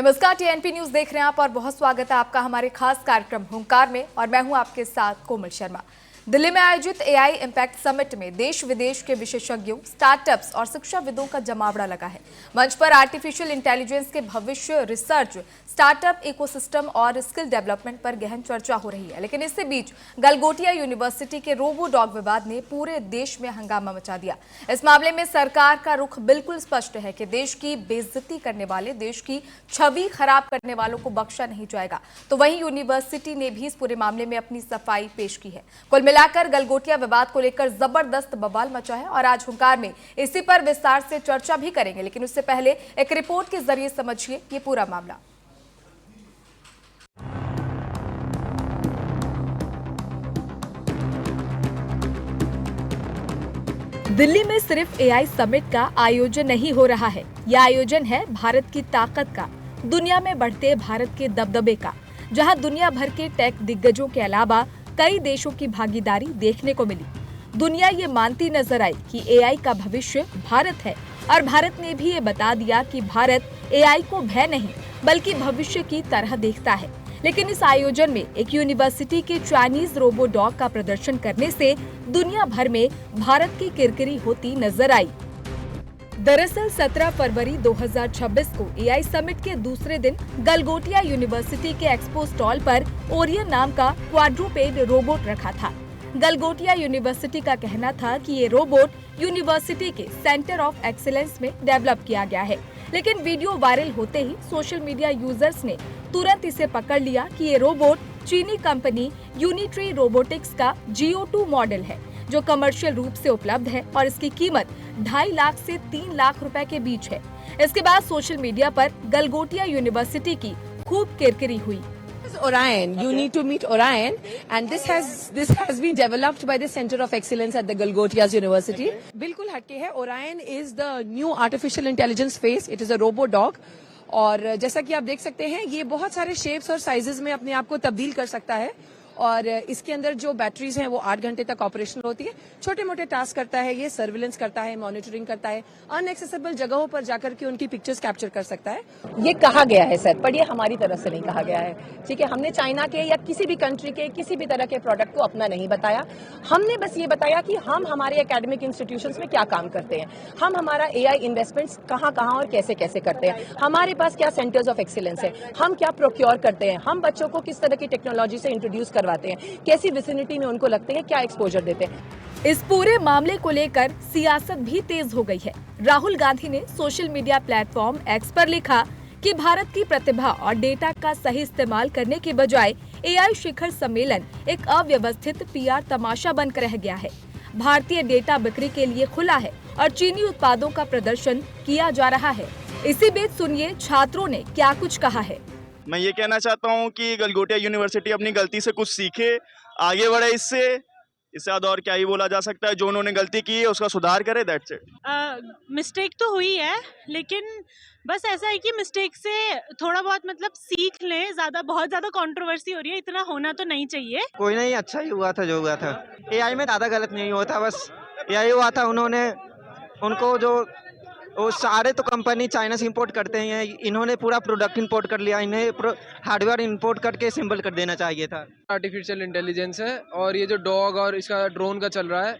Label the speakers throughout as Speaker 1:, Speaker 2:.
Speaker 1: नमस्कार, TNP news देख रहे हैं आप और बहुत स्वागत है आपका हमारे खास कार्यक्रम हुंकार में। और मैं हूं आपके साथ कोमल शर्मा। दिल्ली में आयोजित एआई इम्पैक्ट समिट में देश विदेश के विशेषज्ञों, स्टार्टअप्स और शिक्षाविदों का जमावड़ा लगा है। मंच पर आर्टिफिशियल इंटेलिजेंस के भविष्य, रिसर्च, स्टार्टअप इकोसिस्टम और स्किल डेवलपमेंट पर गहन चर्चा हो रही है। लेकिन इससे बीच गलगोटिया यूनिवर्सिटी के रोबो डॉग विवाद ने पूरे देश में हंगामा मचा दिया। इस मामले में सरकार का रुख बिल्कुल स्पष्ट है कि देश की बेइज्जती करने वाले, देश की छवि खराब करने वालों को बख्शा नहीं जाएगा। तो वहीं यूनिवर्सिटी ने भी इस पूरे मामले में अपनी सफाई पेश की है। कुल मिलाकर गलगोटिया विवाद को लेकर जबरदस्त बवाल मचा है और आज हुंकार में इसी पर विस्तार से चर्चा भी करेंगे। लेकिन उससे पहले एक रिपोर्ट के जरिए समझिए ये पूरा मामला। दिल्ली में सिर्फ एआई समिट का आयोजन नहीं हो रहा है, यह आयोजन है भारत की ताकत का, दुनिया में बढ़ते भारत के दबदबे का, जहां दुनिया भर के टेक दिग्गजों के अलावा कई देशों की भागीदारी देखने को मिली। दुनिया ये मानती नजर आई कि एआई का भविष्य भारत है और भारत ने भी ये बता दिया कि भारत एआई को भय नहीं बल्कि भविष्य की तरह देखता है। लेकिन इस आयोजन में एक यूनिवर्सिटी के चाइनीज रोबो डॉग का प्रदर्शन करने से दुनिया भर में भारत की किरकिरी होती नजर आई। दरअसल 17 फरवरी 2026 को एआई समिट के दूसरे दिन गलगोटिया यूनिवर्सिटी के एक्सपो स्टॉल पर ओरियन नाम का क्वाड्रूपेड रोबोट रखा था। गलगोटिया यूनिवर्सिटी का कहना था कि ये रोबोट यूनिवर्सिटी के सेंटर ऑफ एक्सीलेंस में डेवलप किया गया है। लेकिन वीडियो वायरल होते ही सोशल मीडिया यूजर्स ने तुरंत इसे पकड़ लिया कि ये रोबोट चीनी कंपनी यूनिट्री रोबोटिक्स का GO2 मॉडल है, जो कमर्शियल रूप से उपलब्ध है और इसकी कीमत 2.5 लाख से 3 लाख रुपए के बीच है। इसके बाद सोशल मीडिया पर गलगोटिया यूनिवर्सिटी की खूब किरकिरी हुई।
Speaker 2: Orion, you need to meet Orion, and this has been developed by the Center of Excellence at the Galgotias University. बिल्कुल हटके है। Orion is the new artificial intelligence face. It is a robo dog. और जैसा कि आप देख सकते हैं, ये बहुत सारे शेप्स और साइजेस में अपने आप को तब्दील कर सकता है और इसके अंदर जो बैटरीज हैं वो 8 घंटे तक ऑपरेशनल होती है। छोटे मोटे टास्क करता है, ये सर्विलेंस करता है, मॉनिटरिंग करता है, अनएक्सेसिबल जगहों पर जाकर के उनकी पिक्चर्स कैप्चर कर सकता है। ये कहा गया है सर, पर ये हमारी तरफ से नहीं कहा गया है। ठीक है, हमने चाइना के या किसी भी कंट्री के किसी भी तरह के प्रोडक्ट को अपना नहीं बताया। हमने बस ये बताया कि हम हमारे एकेडमिक इंस्टीट्यूशंस में क्या काम करते हैं, हम हमारा एआई इन्वेस्टमेंट्स कहाँ कहाँ और कैसे कैसे करते हैं, हमारे पास क्या सेंटर्स ऑफ एक्सीलेंस है, हम क्या प्रोक्योर करते हैं, हम बच्चों को किस तरह की टेक्नोलॉजी से इंट्रोड्यूस करवाते हैं, कैसी विसिनिटी में उनको लगते हैं, क्या एक्सपोजर देते हैं।
Speaker 1: इस पूरे मामले को लेकर सियासत भी तेज हो गई है। राहुल गांधी ने सोशल मीडिया प्लेटफॉर्म एक्स पर लिखा कि भारत की प्रतिभा और डेटा का सही इस्तेमाल करने के बजाय एआई शिखर सम्मेलन एक अव्यवस्थित PR तमाशा बनकर रह गया है। भारतीय डेटा बिक्री के लिए खुला है और चीनी उत्पादों का प्रदर्शन किया जा रहा है। इसी बीच सुनिए छात्रों ने क्या कुछ कहा है।
Speaker 3: मैं ये कहना चाहता हूँ कि गलगोटिया यूनिवर्सिटी अपनी गलती से कुछ सीखे, आगे बढ़े। इससे ज्यादा और क्या ही बोला जा सकता है। जो उन्होंने गलती की है उसका सुधार करे, दैट्स इट।
Speaker 4: मिस्टेक तो हुई है, लेकिन बस ऐसा है कि मिस्टेक से थोड़ा बहुत मतलब सीख लें। बहुत ज्यादा कंट्रोवर्सी हो रही है, इतना होना तो नहीं चाहिए।
Speaker 5: कोई नहीं, अच्छा ही हुआ था जो हुआ था। एआई में ज्यादा गलत नहीं हुआ था, बस एआई हुआ था उनको जो वो सारे तो कंपनी चाइना से इंपोर्ट करते हैं, इन्होंने पूरा प्रोडक्ट इंपोर्ट कर लिया, इन्हें हार्डवेयर इंपोर्ट करके असेंबल कर देना चाहिए था।
Speaker 6: आर्टिफिशियल इंटेलिजेंस है और ये जो डॉग और इसका ड्रोन का चल रहा है,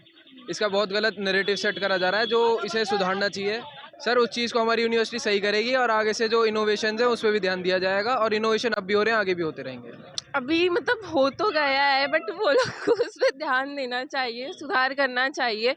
Speaker 6: इसका बहुत गलत नैरेटिव सेट करा जा रहा है, जो इसे सुधारना चाहिए। सर, उस चीज़ को हमारी यूनिवर्सिटी सही करेगी और आगे से जो इनोवेशन है उस पर भी ध्यान दिया जाएगा और इनोवेशन अब भी हो रहे हैं, आगे भी होते रहेंगे।
Speaker 7: अभी मतलब हो तो गया है, बट वो लोग को उस पर ध्यान देना चाहिए, सुधार करना चाहिए।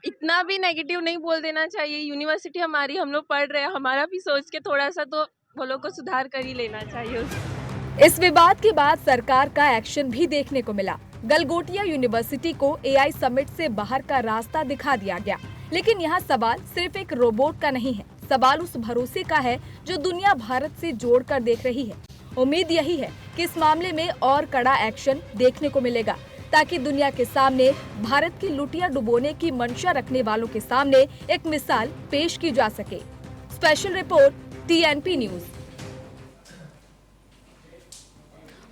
Speaker 7: इतना भी नेगेटिव नहीं बोल देना चाहिए। यूनिवर्सिटी हमारी, हम लोग पढ़ रहे हैं, हमारा भी सोच के थोड़ा सा तो वो लोग को सुधार कर ही लेना चाहिए।
Speaker 1: इस विवाद के बाद सरकार का एक्शन भी देखने को मिला। गलगोटिया यूनिवर्सिटी को एआई समिट से बाहर का रास्ता दिखा दिया गया। लेकिन यहाँ सवाल सिर्फ एक रोबोट का नहीं है, सवाल उस भरोसे का है जो दुनिया भारत से जोड़कर देख रही है। उम्मीद यही है कि इस मामले में और कड़ा एक्शन देखने को मिलेगा, ताकि दुनिया के सामने भारत की लुटिया डुबोने की मंशा रखने वालों के सामने एक मिसाल पेश की जा सके। Special report TNP news.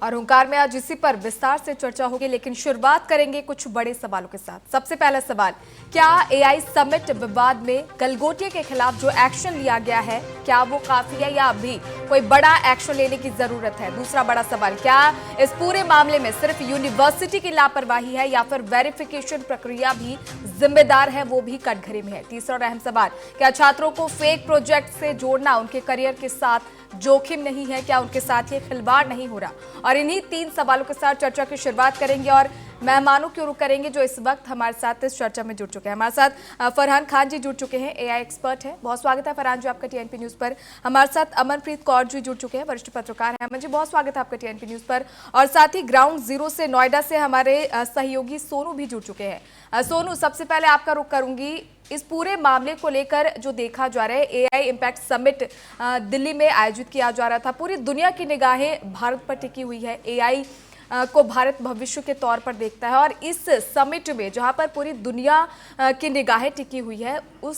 Speaker 1: और हुंकार में आज इसी पर विस्तार से चर्चा होगी, लेकिन शुरुआत करेंगे कुछ बड़े सवालों के साथ। सबसे पहला सवाल, क्या एआई समिट विवाद में गलगोटिया के खिलाफ जो एक्शन लिया गया है, क्या वो काफी है या अभी कोई बड़ा एक्शन लेने की जरूरत है? दूसरा बड़ा सवाल, क्या इस पूरे मामले में सिर्फ यूनिवर्सिटी की लापरवाही है या फिर वेरिफिकेशन प्रक्रिया भी जिम्मेदार है, वो भी कटघरे में है? तीसरा और अहम सवाल, क्या छात्रों को फेक प्रोजेक्ट से जोड़ना उनके करियर के साथ जोखिम नहीं है? क्या उनके साथ ये खिलवाड़ नहीं हो रहा? और इन्हीं 3 सवालों के साथ चर्चा की शुरुआत करेंगे और मेहमानों की रुख करेंगे जो इस वक्त हमारे साथ इस चर्चा में जुड़ चुके हैं। हमारे साथ फरहान खान जी जुड़ चुके हैं, एआई एक्सपर्ट हैं। बहुत स्वागत है फरहान जी आपका टीएनपी न्यूज पर। हमारे साथ अमनप्रीत कौर जी जुड़ चुके हैं, वरिष्ठ पत्रकार हैं। अमन जी बहुत स्वागत है आपका टीएनपी न्यूज पर। और साथ ही ग्राउंड जीरो से नोएडा से हमारे सहयोगी सोनू भी जुड़ चुके हैं। सोनू, सबसे पहले आपका रुख करूंगी, इस पूरे मामले को लेकर जो देखा जा रहा है, एआई इम्पैक्ट समिट दिल्ली में आयोजित किया जा रहा था, पूरी दुनिया की निगाहें भारत पर टिकी हुई है। एआई को भारत भविष्य के तौर पर देखता है और इस समिट में जहां पर पूरी दुनिया की निगाहें टिकी हुई है, उस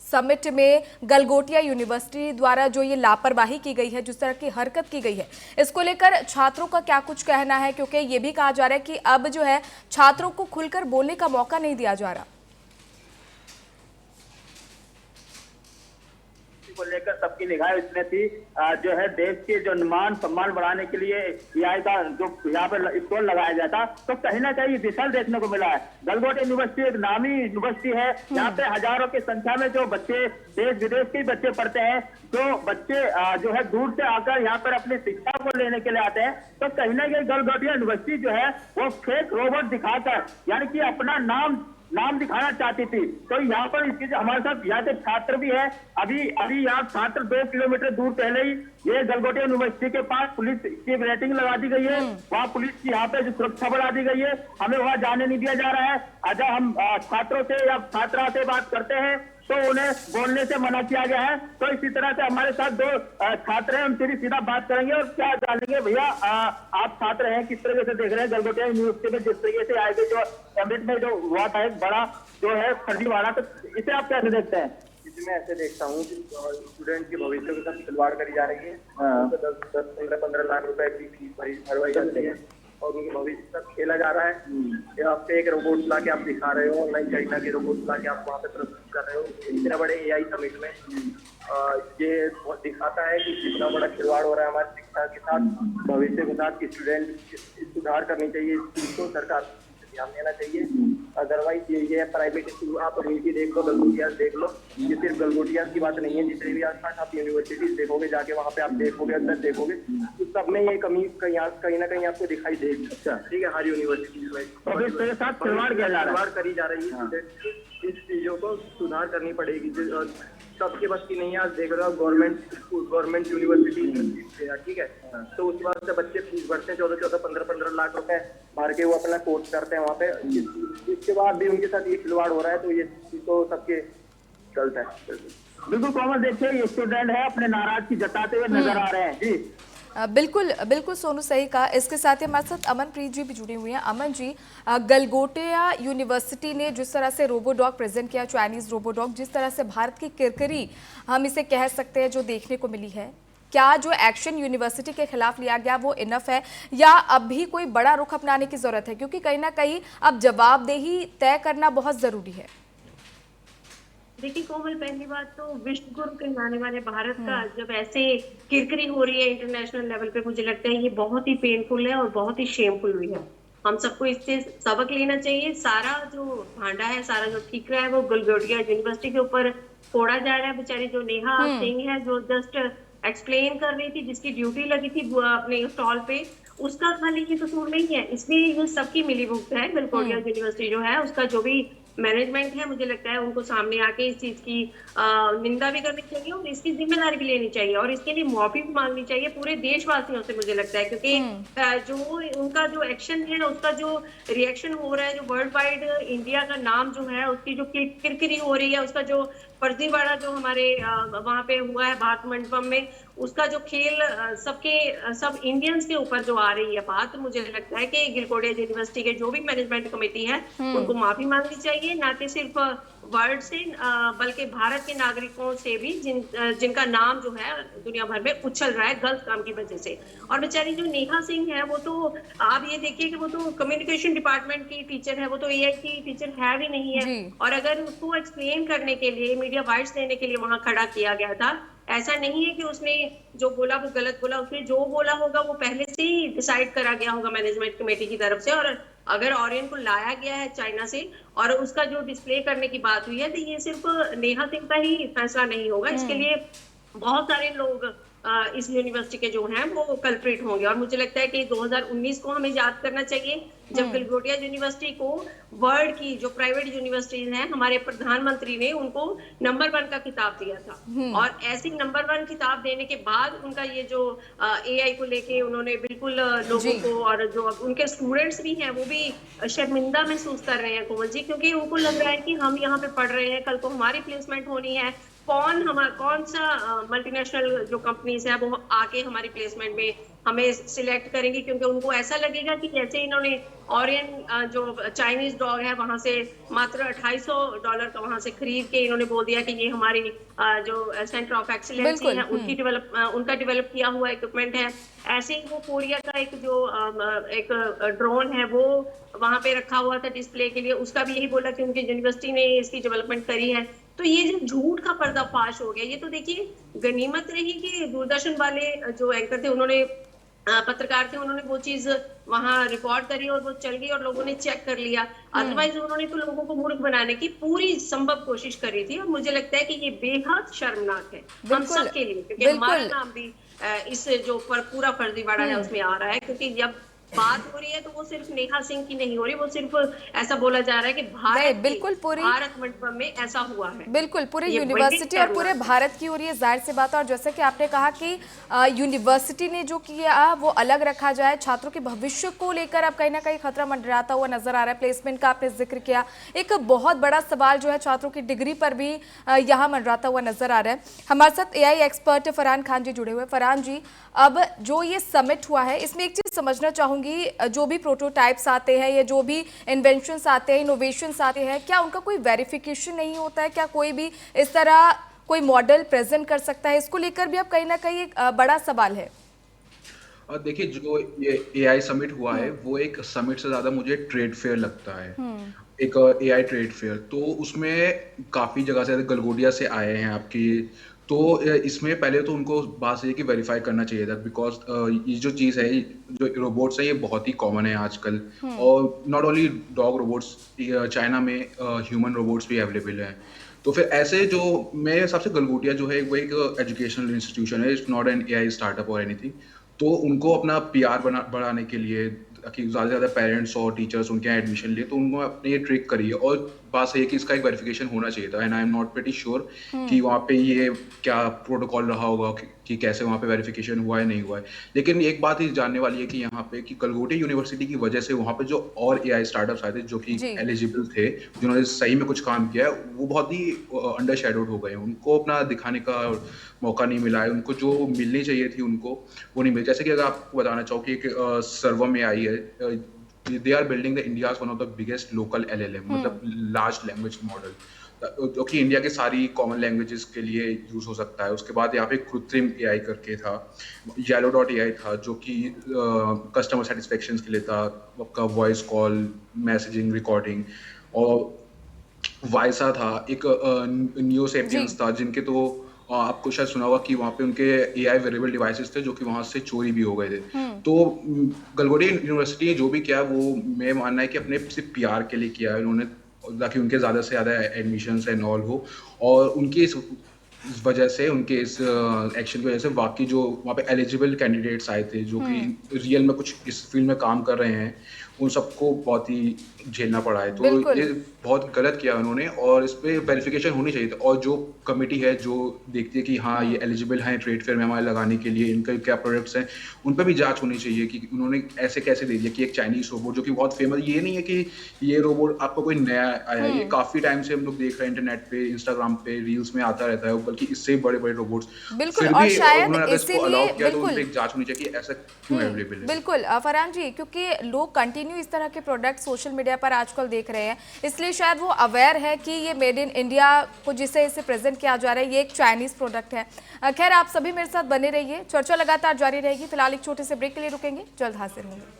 Speaker 1: समिट में गलगोटिया यूनिवर्सिटी द्वारा जो ये लापरवाही की गई है, जिस तरह की हरकत की गई है, इसको लेकर छात्रों का क्या कुछ कहना है? क्योंकि ये भी कहा जा रहा है कि अब जो है छात्रों को खुलकर बोलने का मौका नहीं दिया जा रहा।
Speaker 8: को लेकर सबकी निगाह इसमें थी, जो है देश के जो मान सम्मान बढ़ाने के लिए एआई का जो यहाँ पर स्टॉल लगाया गया था, तो कहीं ना कहीं विफल देखने को मिला है। गलगोटिया यूनिवर्सिटी एक नामी यूनिवर्सिटी है, यहाँ पे हजारों की संख्या में जो बच्चे देश विदेश के बच्चे पढ़ते हैं, जो बच्चे जो है दूर से आकर यहाँ पर अपनी शिक्षा को लेने के लिए आते हैं। तो कहीं ना कहीं गलगोटिया यूनिवर्सिटी जो है वो फेक रोबोट दिखाकर, यानी कि अपना नाम दिखाना चाहती थी। तो यहाँ पर इसके हमारे साथ यहाँ के छात्र भी है। अभी यहाँ छात्र 2 किलोमीटर दूर पहले ही ये गलगोटिया यूनिवर्सिटी के पास पुलिस की रेटिंग लगा दी गई है, वहाँ पुलिस की यहाँ पे जो सुरक्षा बढ़ा दी गई है, हमें वहाँ जाने नहीं दिया जा रहा है। अगर हम छात्रों से या छात्रा से बात करते हैं तो उन्हें बोलने से मना किया गया है। तो इसी तरह से हमारे साथ 2 छात्र हैं, उनसे भी सीधा बात करेंगे और क्या जानेंगे। भैया आप छात्र हैं, किस तरीके से देख रहे हैं गलगोटिया यूनिवर्सिटी में जिस तरीके से आगे जो समिट में जो हुआ था एक बड़ा जो है फर्जीवाड़ा, तो इसे आप कैसे देखते हैं?
Speaker 9: मैं ऐसे देखता हूँ कि स्टूडेंट के भविष्य के साथ खिलवाड़ करी जा रही है। 10-15 लाख रुपए की फीस भरवाई जाती है और उनके भविष्य के साथ खेला जा रहा है। आप पे एक रोबोट ला के आप दिखा रहे हो, ऑनलाइन चाइना के रोबोट ला के आप वहाँ पे प्रस्तुत कर रहे हो। इतना बड़े एआई समिट में ये बहुत दिखाता है कि कितना बड़ा खिलवाड़ हो रहा है हमारी शिक्षा के साथ, भविष्य के साथ। स्टूडेंट सुधार करनी चाहिए, इस चीज को सरकार ध्यान देना चाहिए। अदरवाइज ये प्राइवेट स्कूल आप यूनिवर्सिटी देख लो, गलगोटियाज देख लो, ये सिर्फ गलगोटियाज की बात नहीं है। जितने भी आसपास आप यूनिवर्सिटीज देखोगे, जाके वहाँ पे आप देखोगे, अंदर देखोगे, तो सब में ये कमी कहीं ना कहीं आपको दिखाई देगी। अच्छा, ठीक है, हर यूनिवर्सिटी में
Speaker 8: इसके साथ खिलवाड़ किया जा रहा है,
Speaker 9: करी जा रही है। इस चीजों को सुधार करनी पड़ेगी। सबके बस की नहीं है। आज देख रहे हो गवर्नमेंट यूनिवर्सिटी, ठीक है, तो उस बात से बच्चे फीस भरते हैं 14-14, 15-15 लाख रुपए भर के वो अपना कोर्स करते हैं वहाँ पे। इसके बाद भी उनके साथ ये खिलवाड़ हो रहा है, तो ये तो सबके गलत है।
Speaker 8: बिल्कुल कॉमन, देखिए ये स्टूडेंट है अपने नाराजगी जताते हुए नजर आ रहे हैं जी।
Speaker 1: बिल्कुल बिल्कुल सोनू, सही कहा। इसके साथ ही हमारे साथ अमनप्रीत जी भी जुड़ी हुई हैं। अमन जी, गलगोटिया यूनिवर्सिटी ने जिस तरह से रोबोडॉग प्रेजेंट किया, चाइनीज रोबोडॉग, जिस तरह से भारत की किरकिरी हम इसे कह सकते हैं जो देखने को मिली है, क्या जो एक्शन यूनिवर्सिटी के खिलाफ लिया गया वो इनफ है या अब भी कोई बड़ा रुख अपनाने की जरूरत है? क्योंकि कहीं ना कहीं अब जवाबदेही तय करना बहुत जरूरी है।
Speaker 10: देखिए कोमल, पहली बात तो विश्व गुरु कहलाने वाले भारत का जब ऐसे किरकिरी हो रही है इंटरनेशनल लेवल पे, मुझे लगता है ये बहुत ही पेनफुल है और बहुत ही शेमफुल हुई है। हम सबको इससे सबक लेना चाहिए। सारा जो भांडा है, सारा जो ठीक रहा है, वो गलगोटिया यूनिवर्सिटी के ऊपर फोड़ा जा रहा है। बेचारी जो नेहा सिंह है, जो जस्ट एक्सप्लेन कर रही थी, जिसकी ड्यूटी लगी थी अपने स्टॉल पे, उसका खाली ये कसूर नहीं है, इसलिए ये सबकी मिलीभुगत है। गलगोटिया यूनिवर्सिटी जो है, उसका जो भी मैनेजमेंट है, मुझे लगता है उनको सामने आके इस चीज की निंदा भी करनी चाहिए और इसकी जिम्मेदारी भी लेनी चाहिए और इसके लिए माफी भी मांगनी चाहिए पूरे देशवासियों से, मुझे लगता है। क्योंकि जो उनका जो एक्शन है, उसका जो रिएक्शन हो रहा है, जो वर्ल्ड वाइड इंडिया का नाम जो है, उसकी जो किरकिरी हो रही है, उसका जो फर्जीवाड़ा जो हमारे वहां पे हुआ है भारत मंडपम में, उसका जो खेल सब इंडियंस के ऊपर जो आ रही है बात, मुझे लगता है कि गलगोटिया यूनिवर्सिटी के जो भी मैनेजमेंट कमेटी है, उनको माफी मांगनी चाहिए, ना कि सिर्फ वर्ल्ड से बल्कि भारत के नागरिकों से भी जिनका नाम जो है दुनिया भर में उछल रहा है गलत काम की वजह से। और बेचारी जो नेहा सिंह है वो तो आप ये देखिए कि वो तो कम्युनिकेशन डिपार्टमेंट की टीचर है, वो तो एआई की टीचर है भी नहीं है। और अगर उसको एक्सप्लेन करने के लिए, मीडिया वाइट्स देने के लिए वहां खड़ा किया गया था, ऐसा नहीं है कि उसने जो बोला वो गलत बोला, उसने जो बोला होगा वो पहले से ही डिसाइड करा गया होगा मैनेजमेंट कमेटी की तरफ से। और अगर ऑरियन को लाया गया है चाइना से और उसका जो डिस्प्ले करने की बात हुई है, तो ये सिर्फ नेहा सिंह का ही फैसला नहीं होगा, इसके लिए बहुत सारे लोग इस यूनिवर्सिटी के जो हैं वो कल्प्रिट होंगे। और मुझे लगता है कि 2019 को हमें याद करना चाहिए जब गलगोटिया यूनिवर्सिटी को वर्ल्ड की जो प्राइवेट यूनिवर्सिटीज हैं, हमारे प्रधानमंत्री ने उनको नंबर 1 का खिताब दिया था। और ऐसी नंबर 1 खिताब देने के बाद उनका ये जो एआई को लेके उन्होंने बिल्कुल लोगों को, और जो उनके स्टूडेंट्स भी हैं वो भी शर्मिंदा महसूस कर रहे हैं कोमल जी, क्योंकि उनको लग रहा है कि हम यहाँ पे पढ़ रहे हैं, कल को हमारी प्लेसमेंट होनी है, कौन सा मल्टीनेशनल जो कंपनीज है वो आके हमारी प्लेसमेंट में हमें सिलेक्ट करेंगे, क्योंकि उनको ऐसा लगेगा कि जैसे इन्होंने ऑरियन जो चाइनीज डॉग है वहां से मात्र $250 का वहां से खरीद के इन्होंने बोल दिया कि ये हमारी जो सेंटर ऑफ एक्सीलेंस है उनका डेवलप किया हुआ इक्विपमेंट है। ऐसे ही वो कोरिया का एक जो एक ड्रोन है वो वहां पे रखा हुआ था डिस्प्ले के लिए, उसका भी यही बोला कि उनकी यूनिवर्सिटी ने इसकी डेवलपमेंट करी है। तो ये जो झूठ का पर्दाफाश हो गया, ये तो देखिए गनीमत रही कि दूरदर्शन वाले जो एंकर थे, उन्होंने पत्रकार थे, उन्होंने वो चीज वहां रिकॉर्ड करी और वो चल गई और लोगों ने चेक कर लिया। अदरवाइज उन्होंने तो लोगों को मूर्ख बनाने की पूरी संभव कोशिश करी थी। और मुझे लगता है कि ये बेहद शर्मनाक है हम सब के लिए, क्योंकि हमारा नाम भी इस जो पूरा फर्जीवाड़ा है उसमें आ रहा है। क्योंकि जब बात हो रही है तो वो सिर्फ नेहा सिंह की नहीं हो रही, वो सिर्फ ऐसा बोला जा रहा है कि भारत मंडपम में ऐसा हुआ है।
Speaker 1: बिल्कुल पूरी यूनिवर्सिटी और पूरे भारत की हो रही है, जाहिर सी बात है। और जैसे कि आपने कहा कि यूनिवर्सिटी ने जो किया वो अलग रखा जाए, छात्रों के भविष्य को लेकर अब कहीं ना कहीं खतरा मंडराता हुआ नजर आ रहा है। प्लेसमेंट का आपने जिक्र किया, एक बहुत बड़ा सवाल जो है छात्रों की डिग्री पर भी यहाँ मंडराता हुआ नजर आ रहा है। हमारे साथ एआई एक्सपर्ट फरहान खान जी जुड़े हुए। फरहान जी, अब जो ये समिट हुआ है इसमें एक चीज समझना चाहूंगी, जो भी प्रोटोटाइप्स आते हैं या जो भी इन्वेंशंस आते हैं, इनोवेशंस आते हैं, क्या उनका कोई वेरिफिकेशन नहीं होता है? क्या कोई भी इस तरह कोई मॉडल प्रेजेंट कर सकता है? इसको लेकर भी अब कहीं ना कहीं एक बड़ा सवाल है।
Speaker 11: देखिए, जो ये एआई समिट हुआ है वो एक समिट से ज्यादा मुझे ट्रेड फेयर लगता है, एक एआई ट्रेड फेयर। तो उसमें काफी जगह से गलगोटिया से आए हैं आपकी, तो इसमें पहले तो उनको बात ये कि वेरीफाई करना चाहिए था, बिकॉज ये जो चीज़ है, जो रोबोट्स है, ये बहुत ही कॉमन है आजकल। और not only dog robots, China में ह्यूमन रोबोट्स भी अवेलेबल हैं। तो फिर ऐसे जो मेरे हिसाब से गलगोटिया जो है वो एक एजुकेशनल इंस्टीट्यूशन है, it's not an AI startup और एनीथिंग। तो उनको अपना पीआर बढ़ाने के लिए कि ज़्यादा से ज़्यादा पेरेंट्स और टीचर्स उनके यहाँ एडमिशन लिए, तो उनको अपने ये ट्रिक करिए। और बात सही है कि इसका एक वेरिफिकेशन होना चाहिए था, and I am not pretty sure कि वहाँ पे ये क्या प्रोटोकॉल रहा होगा कि कैसे वहाँ पे वेरिफिकेशन हुआ है नहीं हुआ है। लेकिन एक बात ही जानने वाली है कि यहाँ पे कि गलगोटिया यूनिवर्सिटी की वजह से वहाँ पे जो और एआई स्टार्टअप्स आए थे जो कि एलिजिबल थे, जिन्होंने सही में कुछ काम किया है, वो बहुत ही अंडर शेडोड हो गए। उनको अपना दिखाने का मौका नहीं मिला है, उनको जो मिलनी चाहिए थी उनको वो नहीं मिली। जैसे कि अगर आपको बताना चाहो कि एक सर्वम एआई है, they are building the India's one of the biggest local LLM, मतलब लार्ज लैंग्वेज मॉडल, जो कि इंडिया के सारी कॉमन लैंग्वेजेस के लिए यूज हो सकता है। उसके बाद यहाँ पे कृत्रिम एआई करके था, Yellow.ai था, जो कि कस्टमर सेटिस्फेक्शन के लिए था, आपका वॉइस कॉल, मैसेजिंग, रिकॉर्डिंग। और वाइसा था, एक नियोसेपियंस था, जिनके तो आपको शायद सुना होगा कि वहाँ पे उनके एआई वेरेबल डिवाइसेस थे जो कि वहाँ से चोरी भी हो गए थे। तो गलगोटिया यूनिवर्सिटी ने जो भी किया वो मैं मानना है कि अपने सिर्फ पीआर के लिए किया है उन्होंने, ताकि उनके ज़्यादा से ज़्यादा एडमिशन्स एंड ऑल हो। और उनकी इस वजह से, उनके इस एक्शन की वजह से वाकई जो वहाँ पे एलिजिबल कैंडिडेट्स आए थे जो कि रियल में कुछ इस फील्ड में काम कर रहे हैं, उन सबको बहुत ही झेलना पड़ा है। तो ये बहुत गलत किया उन्होंने, और इस पर वेरिफिकेशन होनी चाहिए था। और जो कमेटी है जो देखती है कि हाँ ये एलिजिबल हैं ट्रेड फेयर में हमारे लगाने के लिए, इनके क्या प्रोडक्ट्स हैं, उन पर भी जांच होनी चाहिए कि उन्होंने ऐसे कैसे दे दिया कि एक चाइनीज रोबोट जो कि बहुत फेमस, ये नहीं है कि ये रोबोट आपको कोई नया आया है, ये काफ़ी टाइम से हम लोग देख रहे हैं इंटरनेट पे, इंस्टाग्राम पे, रील्स में आता रहता है। बल्कि इससे बड़े बड़े रोबोट्स,
Speaker 1: बिल्कुल,
Speaker 11: फिर
Speaker 1: और
Speaker 11: भी
Speaker 1: शायद
Speaker 11: उन्होंने अगर इसको अलाउ
Speaker 1: इसीलिए
Speaker 11: किया तो उन
Speaker 1: बिल्कुल
Speaker 11: पे एक जांच होनी चाहिए कि ऐसा क्यों अवेलेबल है।
Speaker 1: बिल्कुल फरहान जी, क्योंकि लोग कंटिन्यू इस तरह के प्रोडक्ट सोशल मीडिया पर आजकल देख रहे हैं, इसलिए शायद वो अवेयर है कि ये मेड इन इंडिया को जिसे इसे प्रेजेंट किया जा रहा है ये एक चाइनीज प्रोडक्ट है। खैर, आप सभी मेरे साथ बने रहिए, चर्चा लगातार जारी रहेगी। फिलहाल एक छोटे से ब्रेक के लिए रुकेंगे, जल्द हाजिर होंगे।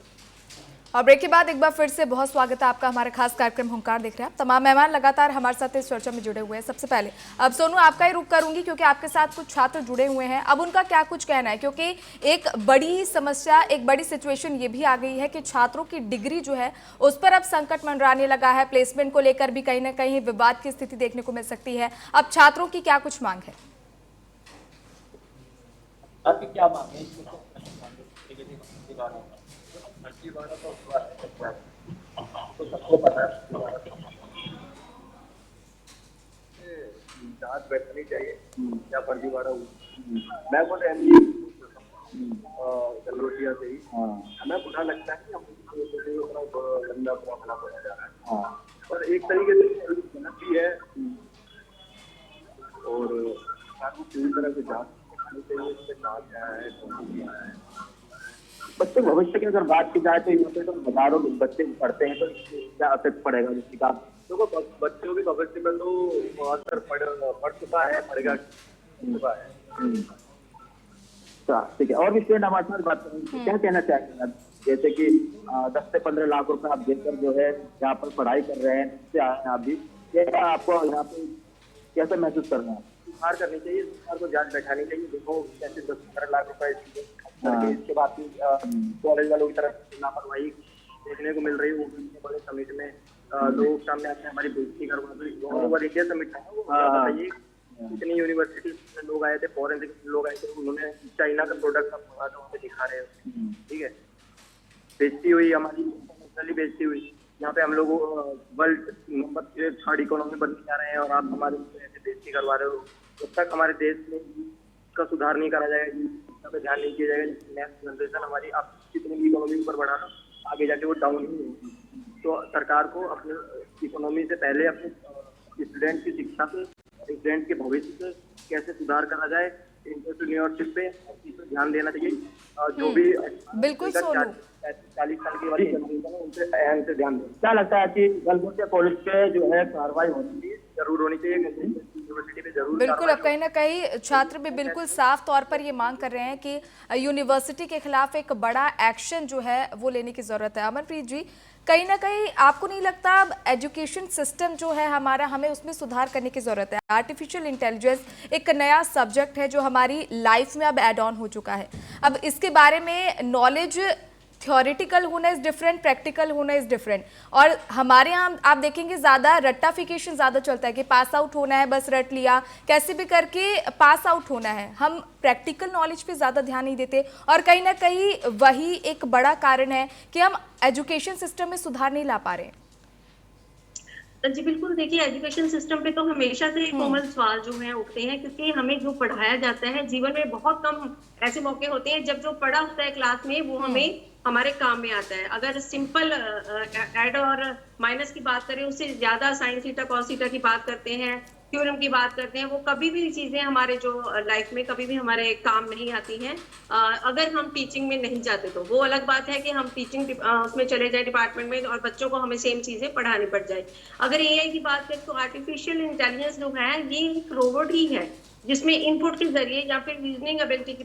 Speaker 1: और ब्रेक के बाद एक बार फिर से बहुत स्वागत है आपका हमारे खास कार्यक्रम हुंकार देख रहे हैं आप तमाम मेहमान लगातार हमारे साथ इस चर्चा में जुड़े हुए हैं। सबसे पहले अब सोनू आपका ही रुख करूंगी, क्योंकि आपके साथ कुछ छात्र जुड़े हुए हैं, अब उनका क्या कुछ कहना है, क्योंकि एक बड़ी समस्या, एक बड़ी सिचुएशन ये भी आ गई है कि छात्रों की डिग्री जो है उस पर अब संकट मंडराने लगा है। प्लेसमेंट को लेकर भी कहीं ना कहीं विवाद की स्थिति देखने को मिल सकती है। अब छात्रों की क्या कुछ मांग है?
Speaker 9: आपकी क्या मांग है? तो सबको पता है जांच बैठनी चाहिए क्या फर्जीवाड़ा हुआ। मैं बोल गलगोटिया से ही हमें बुरा लगता है कि हम गंदा बुरा बोला जा रहा है, पर एक तरीके से गलत भी है और पूरी तरह से जांच बच्चे भविष्य की अगर बात की जाए तो यहाँ पे तो हजारों बच्चे पढ़ते हैं, तो क्या इफेक्ट पड़ेगा जिसकी का तो बच्चों के भविष्य में तो असर पड़ चुका है, पड़ेगा चुका है। ठीक है, और भी स्टूडेंट हमारे साथ बात करेंगे, क्या कहना चाहेंगे आप? जैसे कि 10 से 15 लाख रुपए आप देकर जो है यहाँ पर पढ़ाई कर रहे हैं, आप भी क्या आपको यहाँ पे कैसे महसूस करना है? सुधार करनी चाहिए, सरकार को जांच बैठानी चाहिए। देखो कैसे 10-15 लाख रुपए इसके बाद कॉलेज वालों की तरफ लापरवाही देखने को मिल रही है। वो बड़े समिट में लोग सामने आते हैं, हमारी बेइज्जती करवा रहे। ओवर इंडिया समिट था वो, बताइए कितनी यूनिवर्सिटी से लोग आए थे, फॉरेन से लोग आए थे, उन्होंने चाइना का प्रोडक्ट वहाँ पे दिखा रहे हैं। ठीक है, बेइज्जती हुई हमारी, इंटरनेशनली बेइज्जती हुई। यहाँ पे हम लोग वर्ल्ड नंबर 3rd इकोनॉमी बनने जा रहे हैं और आप हमारे ऐसे बेइज्जती करवा रहे हो। जब तक हमारे देश में का सुधार नहीं करा जाएगा, पे ध्यान नहीं किया जाएगा, नेक्स्ट जनरेशन हमारी आप कितनी भी इकोनॉमी ऊपर बढ़ाना, आगे जाके वो डाउन ही होगी। तो सरकार को अपने इकोनॉमी से पहले अपने स्टूडेंट की शिक्षा पे, स्टूडेंट के भविष्य से कैसे सुधार करा जाए, एंटरप्रेन्योरशिप पे ध्यान देना चाहिए। जो भी
Speaker 1: बिल्कुल
Speaker 9: 40 साल की वाली जनरेशन है उनसे अहम से ध्यान दें। क्या लगता है कि गलगोटिया कॉलेज पे जो है कार्रवाई होनी चाहिए, जरूर होनी चाहिए, यूनिवर्सिटी पे जरूर।
Speaker 1: बिल्कुल, अब कहीं ना कहीं छात्र भी बिल्कुल साफ तौर पर ये मांग कर रहे हैं कि यूनिवर्सिटी के खिलाफ एक बड़ा एक्शन जो है वो लेने की जरूरत है। अमरप्रीत जी, कहीं ना कहीं आपको नहीं लगता अब एजुकेशन सिस्टम जो है हमारा, हमें उसमें सुधार करने की जरूरत है? आर्टिफिशियल इंटेलिजेंस एक नया सब्जेक्ट है जो हमारी लाइफ में अब एड ऑन हो चुका है। अब इसके बारे में नॉलेज थ्योरेटिकल होना इज डिफरेंट, प्रैक्टिकल होना इज डिफरेंट। और हमारे यहाँ आप देखेंगे ज़्यादा रट्टाफिकेशन ज़्यादा चलता है कि पास आउट होना है, बस रट लिया, कैसे भी करके पास आउट होना है। हम प्रैक्टिकल नॉलेज पे ज़्यादा ध्यान नहीं देते और कहीं ना कहीं वही एक बड़ा कारण है कि हम एजुकेशन सिस्टम में सुधार नहीं ला पा रहे हैं।
Speaker 10: जी बिल्कुल, देखिए एजुकेशन सिस्टम पे तो हमेशा से कॉमन सवाल जो है उठते हैं, क्योंकि हमें जो पढ़ाया जाता है जीवन में बहुत कम ऐसे मौके होते हैं जब जो पढ़ा होता है क्लास में वो हमें हमारे काम में आता है। अगर सिंपल ऐड और माइनस की बात करें, उससे ज्यादा साइन थीटा कॉस थीटा की बात करते हैं, थ्योरम की बात करते हैं, वो कभी भी चीजें हमारे जो लाइफ में कभी भी हमारे काम नहीं आती हैं अगर हम टीचिंग में नहीं जाते। तो वो अलग बात है कि हम टीचिंग उसमें चले जाए डिपार्टमेंट में और बच्चों को हमें सेम चीजें पढ़ानी पड़ जाए। अगर एआई की बात करें तो आर्टिफिशियल इंटेलिजेंस जो है ये एक रोबोट ही है जिसमें इनपुट के जरिए या फिर रीजनिंग एबिलिटी की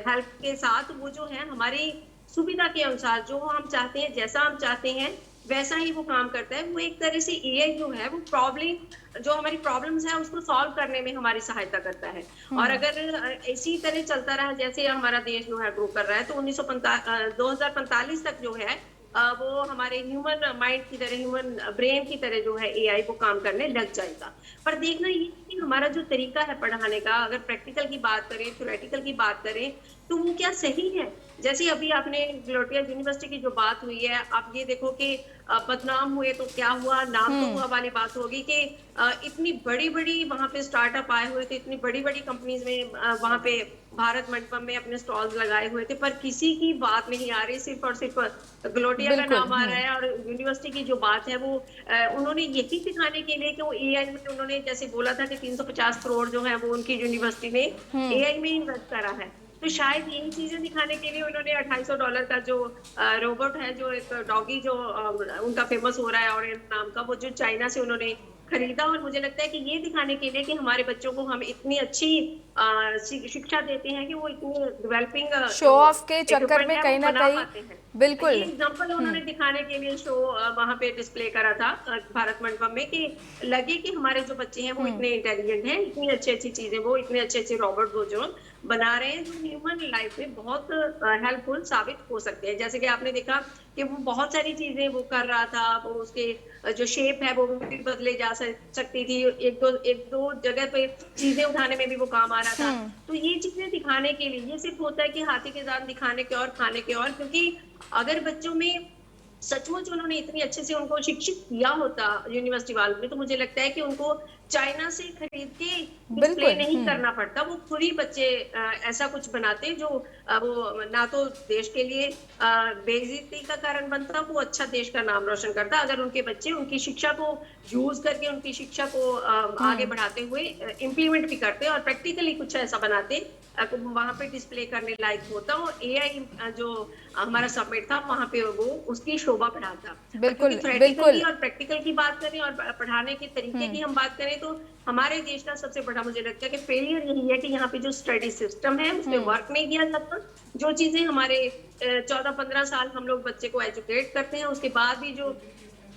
Speaker 10: हेल्प के साथ वो जो है हमारी सुविधा के अनुसार जो हम चाहते हैं, जैसा हम चाहते हैं वैसा ही वो काम करता है। वो एक तरह से एआई जो है वो प्रॉब्लम जो हमारी प्रॉब्लम्स है उसको सॉल्व करने में हमारी सहायता करता है। और अगर इसी तरह चलता रहा जैसे हमारा देश जो है ग्रो कर रहा है तो 2045 तक जो है वो हमारे ह्यूमन माइंड की तरह, ह्यूमन ब्रेन की तरह जो है एआई वो काम करने लग जाएगा। पर देखना ये कि हमारा जो तरीका है पढ़ाने का, अगर प्रैक्टिकल की बात करें, थ्योरेटिकल की बात करें, तो वो क्या सही है? जैसे अभी आपने गलगोटिया यूनिवर्सिटी की जो बात हुई है, आप ये देखो कि बदनाम हुए तो क्या हुआ, नाम तो हुआ वाली बात होगी कि इतनी बड़ी बड़ी वहाँ पे स्टार्टअप आए हुए थे, इतनी बड़ी बड़ी कंपनीज में वहाँ पे भारत मंडपम में अपने स्टॉल्स लगाए हुए थे, पर किसी की बात नहीं आ रही, सिर्फ और सिर्फ गलोटिया का नाम आ रहा है। और यूनिवर्सिटी की जो बात है वो उन्होंने यही दिखाने के लिए कि वो एआई में उन्होंने जैसे बोला था कि 350 करोड़ जो है वो उनकी यूनिवर्सिटी ने एआई में इन्वेस्ट करा है, तो शायद यही चीजें दिखाने के लिए उन्होंने $250 का जो रोबोट है, जो एक डॉगी जो उनका फेमस हो रहा है और नाम का, वो जो चाइना से उन्होंने खरीदा। और मुझे लगता है कि ये दिखाने के लिए कि हमारे बच्चों को हम इतनी अच्छी शिक्षा देते हैं कि वो इतनी डेवलपिंग
Speaker 1: शो ऑफ के चक्कर में कहीं ना कहीं बिल्कुल
Speaker 10: एग्जाम्पल उन्होंने दिखाने के लिए शो वहां पे डिस्प्ले करा था भारत मंडपम में, कि लगे कि हमारे जो बच्चे हैं वो इतने इंटेलिजेंट हैं, इतनी अच्छी अच्छी चीजें, वो इतने अच्छे अच्छे रॉबोट वो जो बना रहे हैं जो ह्यूमन लाइफ में बहुत हेल्पफुल साबित हो सकते हैं। जैसे कि आपने देखा कि वो बहुत सारी चीजें वो कर रहा था, वो उसके जो शेप है वो भी बदले जा सकती थी, एक दो जगह पे चीजें उठाने में भी वो काम आ रहा था। तो ये चीजें दिखाने के लिए, ये सिर्फ होता है कि हाथी के दांत दिखाने के और खाने के और, क्योंकि अगर बच्चों में सचमुच उन्होंने इतनी अच्छे से उनको शिक्षित किया होता यूनिवर्सिटी वालों ने, तो मुझे लगता है कि उनको चाइना से खरीद के डिस्प्ले नहीं करना पड़ता, वो खुद ही बच्चे ऐसा कुछ बनाते जो वो ना तो देश के लिए बेइज्जती का कारण बनता, वो अच्छा देश का नाम रोशन करता अगर उनके बच्चे उनकी शिक्षा को यूज करके उनकी शिक्षा को आगे बढ़ाते हुए इम्प्लीमेंट भी करते और प्रैक्टिकली कुछ ऐसा बनाते वहां पे डिस्प्ले करने लायक होता। और एआई जो हमारा सबमिट था वहां पे वो उसकी शोभा बढ़ाता।
Speaker 1: बिल्कुल
Speaker 10: बिल्कुल। और प्रैक्टिकल की बात करें और पढ़ाने के तरीके की हम बात करें तो हमारे देश का सबसे बड़ा मुझे लगता है कि फेलियर यही है कि यहाँ पे जो स्टडी सिस्टम है उसमें वर्क नहीं किया जाता। जो चीजें हमारे 14-15 साल हम लोग बच्चे को एजुकेट करते हैं, उसके बाद भी जो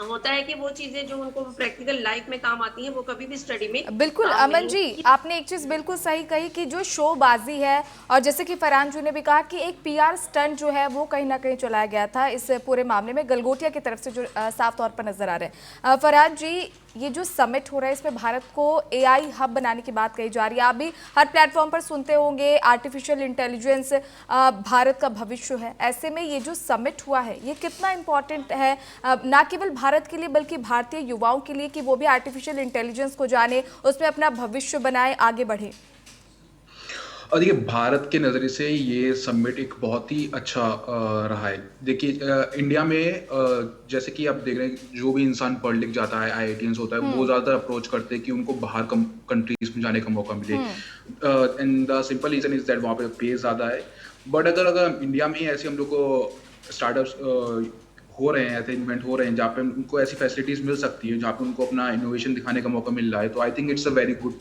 Speaker 10: होता है कि वो चीजें जो उनको प्रैक्टिकल लाइफ में काम आती हैं वो कभी भी स्टडी में
Speaker 1: बिल्कुल। अमन जी, आपने एक चीज बिल्कुल सही कही कि जो शोबाजी है, और जैसे कि फरहान जी ने भी कहा कि एक पीआर स्टंट जो है वो कहीं ना कहीं चलाया गया था इस पूरे मामले में गलगोटिया की तरफ से, जो साफ तौर पर नजर आ रहे हैं। फरहान जी, ये जो समिट हो रहा है इसमें भारत को एआई हब बनाने की बात कही जा रही है। आप भी हर प्लेटफॉर्म पर सुनते होंगे आर्टिफिशियल इंटेलिजेंस भारत का भविष्य है। ऐसे में ये जो समिट हुआ है ये कितना इम्पोर्टेंट है, ना केवल भारत के लिए बल्कि भारतीय युवाओं के लिए, कि वो भी आर्टिफिशियल इंटेलिजेंस को जाने, उसमें अपना भविष्य बनाए, आगे बढ़े।
Speaker 11: और देखिए, भारत के नज़रिए से ये समिट एक बहुत ही अच्छा रहा है। देखिए, इंडिया में जैसे कि आप देख रहे हैं जो भी इंसान पढ़ लिख जाता है, आईआईटीएंस होता है, वो ज़्यादातर अप्रोच करते हैं कि उनको बाहर कंट्रीज में जाने का मौका मिले। And the simple reason is that वहाँ पे पे ज़्यादा है। बट अगर इंडिया में ही ऐसे हम लोग को स्टार्टअप्स हो रहे हैं, ऐसे इन्वेंट हो रहे हैं जहाँ पे उनको ऐसी फैसिलिटीज़ मिल सकती है, जहाँ पे उनको अपना इनोवेशन दिखाने का मौका मिल रहा है, तो I think it's a very good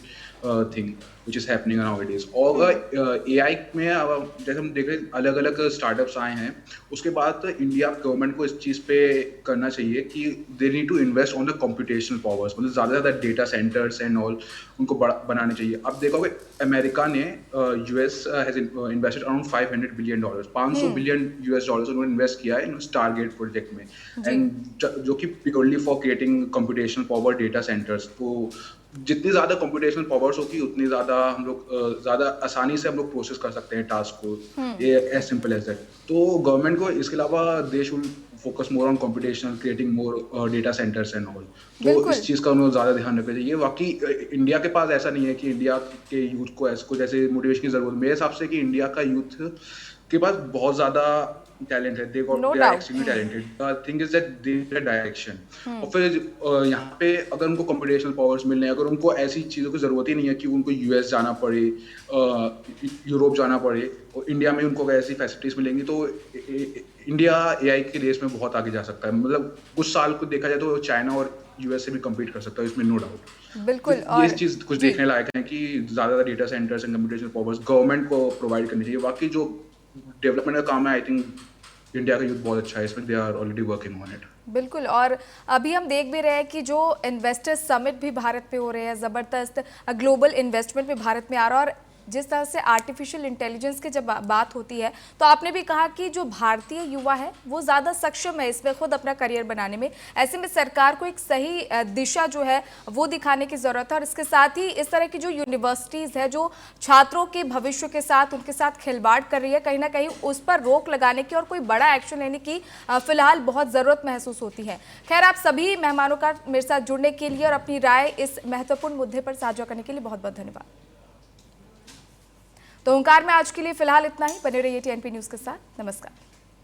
Speaker 11: thing which is happening nowadays. और एआई में जैसे हम देख रहे हैं अलग अलग स्टार्टअप्स आए हैं, उसके बाद इंडिया गवर्नमेंट को इस चीज़ पे करना चाहिए कि they need to invest on the computational powers, मतलब ज़्यादा से ज़्यादा डेटा सेंटर्स एंड ऑल उनको बनाने चाहिए। अब देखोगे अमेरिका ने US has invested around $500 billion, $500 billion उन्होंने इन्वेस्ट किया है इन स्टारगेट प्रोजेक्ट में, एंड जो कि purely for creating computational power data centres. तो जितनी ज़्यादा कंप्यूटेशनल पावर्स होगी उतनी ज़्यादा हम लोग ज़्यादा आसानी से हम लोग प्रोसेस कर सकते हैं टास्क को, ये एज सिंपल एज दैट। तो गवर्नमेंट को इसके अलावा they should focus more on computational, creating more data centres and all. तो इस चीज़ का उन्हें ज़्यादा ध्यान रखना चाहिए। बाकी इंडिया के पास ऐसा नहीं है कि इंडिया के यूथ को ऐसे कुछ ऐसे मोटिवेशन की ज़रूरत। मेरे हिसाब से कि इंडिया का यूथ के पास बहुत ज़्यादा टैलेंट है, they are extremely talented. The thing is that they need a direction. और फिर यहाँ पे अगर उनको computational powers मिल रहे हैं, अगर उनको ऐसी चीज़ों की ज़रूरत ही नहीं है कि उनको यूएस जाना पड़े, यूरोप जाना पड़े, और इंडिया में उनको ऐसी फैसिलिटीज़ मिलेंगी, तो इंडिया एआई के रेस में बहुत आगे जा सकता है। मतलब कुछ साल को देखा जाए तो चाइना और यूएस से भी कम्पीट कर सकता है, इसमें नो डाउट।
Speaker 1: बिल्कुल।
Speaker 11: तो ये चीज़ कुछ देखने लायक है कि ज़्यादा data centres and computational powers government को प्रोवाइड करनी चाहिए। बाकी जो डेवलपमेंट का काम है, आई थिंक इंडिया का यूथ बहुत अच्छा है इसमें, they are already working on it.
Speaker 1: बिल्कुल। और अभी हम देख भी रहे हैं कि जो इन्वेस्टर्स समिट भी भारत पे हो रहे हैं, ज़बरदस्त ग्लोबल इन्वेस्टमेंट भी भारत में आ रहा है। और जिस तरह से आर्टिफिशियल इंटेलिजेंस की जब बात होती है तो आपने भी कहा कि जो भारतीय युवा है वो ज़्यादा सक्षम है इसमें खुद अपना करियर बनाने में। ऐसे में सरकार को एक सही दिशा जो है वो दिखाने की ज़रूरत है। और इसके साथ ही इस तरह की जो यूनिवर्सिटीज़ है जो छात्रों के भविष्य के साथ उनके साथ खिलवाड़ कर रही है, कहीं ना कहीं उस पर रोक लगाने की और कोई बड़ा एक्शन लेने की फिलहाल बहुत ज़रूरत महसूस होती है। खैर, आप सभी मेहमानों का मेरे साथ जुड़ने के लिए और अपनी राय इस महत्वपूर्ण मुद्दे पर साझा करने के लिए बहुत बहुत धन्यवाद। तो ओंकार में आज के लिए फिलहाल इतना ही। बने रहिए TNP न्यूज के साथ। नमस्कार।